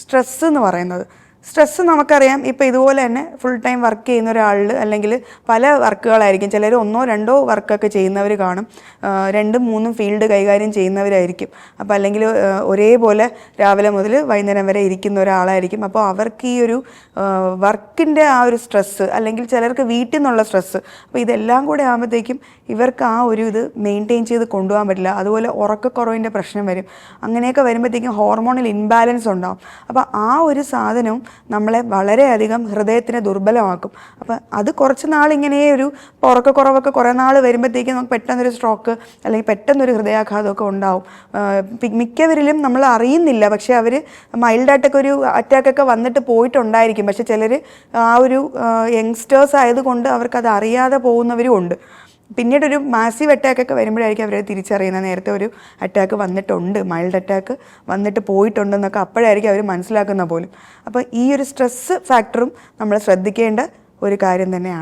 Stress എന്ന് പറയുന്നത്. Stress നമുക്കറിയാം, ഇപ്പോൾ ഇതുപോലെ തന്നെ ഫുൾ ടൈം വർക്ക് ചെയ്യുന്ന ഒരാളിൽ അല്ലെങ്കിൽ പല വർക്കുകളായിരിക്കും, ചിലർ 1-2 വർക്കൊക്കെ ചെയ്യുന്നവർ കാണും, 2-3 ഫീൽഡ് കൈകാര്യം ചെയ്യുന്നവരായിരിക്കും. അപ്പോൾ അല്ലെങ്കിൽ ഒരേപോലെ രാവിലെ മുതൽ വൈകുന്നേരം വരെ ഇരിക്കുന്ന ഒരാളായിരിക്കും. അപ്പോൾ അവർക്ക് ഈ ഒരു വർക്കിൻ്റെ ആ ഒരു സ്ട്രെസ്സ്, അല്ലെങ്കിൽ ചിലർക്ക് വീട്ടിൽ നിന്നുള്ള സ്ട്രെസ്സ്, അപ്പോൾ ഇതെല്ലാം കൂടെ ആകുമ്പോഴത്തേക്കും ഇവർക്ക് ആ ഒരു ഇത് മെയിൻറ്റെയിൻ ചെയ്ത് കൊണ്ടുപോകാൻ പറ്റില്ല. അതുപോലെ ഉറക്കക്കുറവിൻ്റെ പ്രശ്നം വരും. അങ്ങനെയൊക്കെ വരുമ്പോഴത്തേക്കും ഹോർമോണൽ ഇൻബാലൻസ് ഉണ്ടാകും. അപ്പോൾ ആ ഒരു സാധനവും നമ്മളെ വളരെയധികം ഹൃദയത്തിനെ ദുർബലമാക്കും. അപ്പം അത് കുറച്ച് നാളിങ്ങനെ ഒരു ഉറക്കക്കുറവൊക്കെ കുറേ നാൾ വരുമ്പോഴത്തേക്കും നമുക്ക് പെട്ടെന്നൊരു സ്ട്രോക്ക് അല്ലെങ്കിൽ പെട്ടെന്നൊരു ഹൃദയാഘാതമൊക്കെ ഉണ്ടാവും. മിക്കവരിലും നമ്മൾ അറിയുന്നില്ല, പക്ഷേ അവർ മൈൽഡായിട്ടൊക്കെ ഒരു അറ്റാക്കൊക്കെ വന്നിട്ട് പോയിട്ടുണ്ടായിരിക്കും. പക്ഷെ ചിലർ ആ ഒരു യങ്സ്റ്റേഴ്സ് ആയതുകൊണ്ട് അവർക്കത് അറിയാതെ പോകുന്നവരും ഉണ്ട്. പിന്നീടൊരു മാസീവ് അറ്റാക്കൊക്കെ വരുമ്പോഴായിരിക്കും അവർ തിരിച്ചറിയുന്നത്, നേരത്തെ ഒരു അറ്റാക്ക് വന്നിട്ടുണ്ട്, മൈൽഡ് അറ്റാക്ക് വന്നിട്ട് പോയിട്ടുണ്ടെന്നൊക്കെ അപ്പോഴായിരിക്കും അവർ മനസ്സിലാക്കുന്ന പോലും. അപ്പോൾ ഈ ഒരു സ്ട്രെസ്സ് ഫാക്ടറും നമ്മൾ ശ്രദ്ധിക്കേണ്ട ഒരു കാര്യം തന്നെയാണ്.